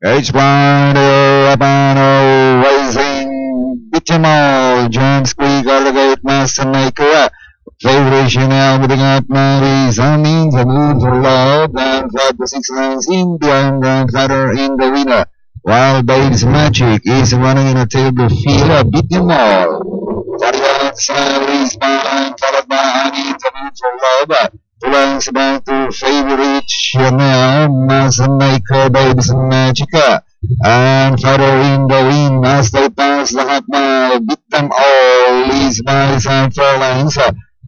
H1 Abano Rising Bitimal John Squeak Allegate Master Maker Favorite Chanel moving up Mary Zoning the mood for love and 5 to 6 lines in behind Grandfather in the winner. While Babes Magic is running in a table field Bitimal. Variant Salaries behind followed by Annie the mood for love. Tulang sebang to favorite Chanel, Master Maker, Babes Magica, and Father in the Wind as they pass the hot mile, beat them all, leads by some furlongs,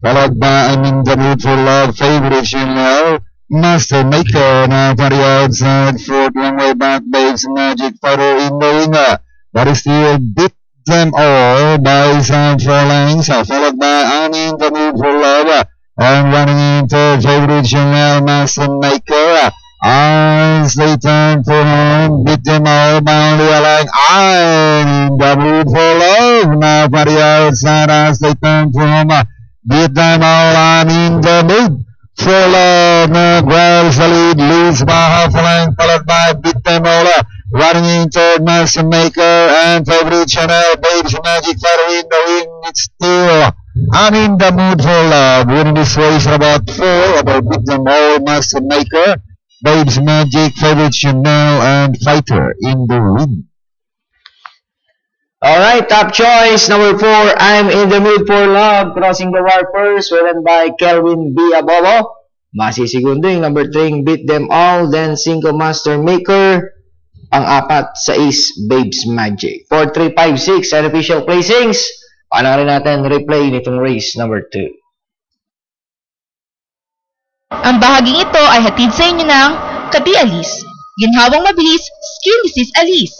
followed by I'm in the mood for love, favorite Chanel, Master Maker, now for the outside, fourth long way back, Babes Magic, Father in the Wind, but still beat them all by some furlongs, followed by I'm in the mood for love, and running into favorite Chanel Master Maker as they turn for home, beat them all by only a line. I'm in the mood for love now for the outside as they turn for home, beat them all. I'm in the mood for love. Now grabs the lead, leads by half a length, followed by beat them all. Running into Master Maker and favorite Chanel Babes Magic Fire in the ring. It's still I'm in the mood for love. Winning this race about 4, about beat them all, Master Maker, Babes Magic, favorite Chanel, and Fighter in the ring. Alright, top choice, number 4, I'm in the mood for love, crossing the wire first, ridden by Kelvin B. Abobo. Masisigundo yung number 3, beat them all, then 5, Master Maker, ang 4, 6, Babes Magic. 4, 3, 5, 6, unofficial placings. Panoorin natin replay nitong race number 2. Ang bahaging ito ay hatid sa inyo ng Kabi Alice. Ginhawang mabilis, skin disease Alice.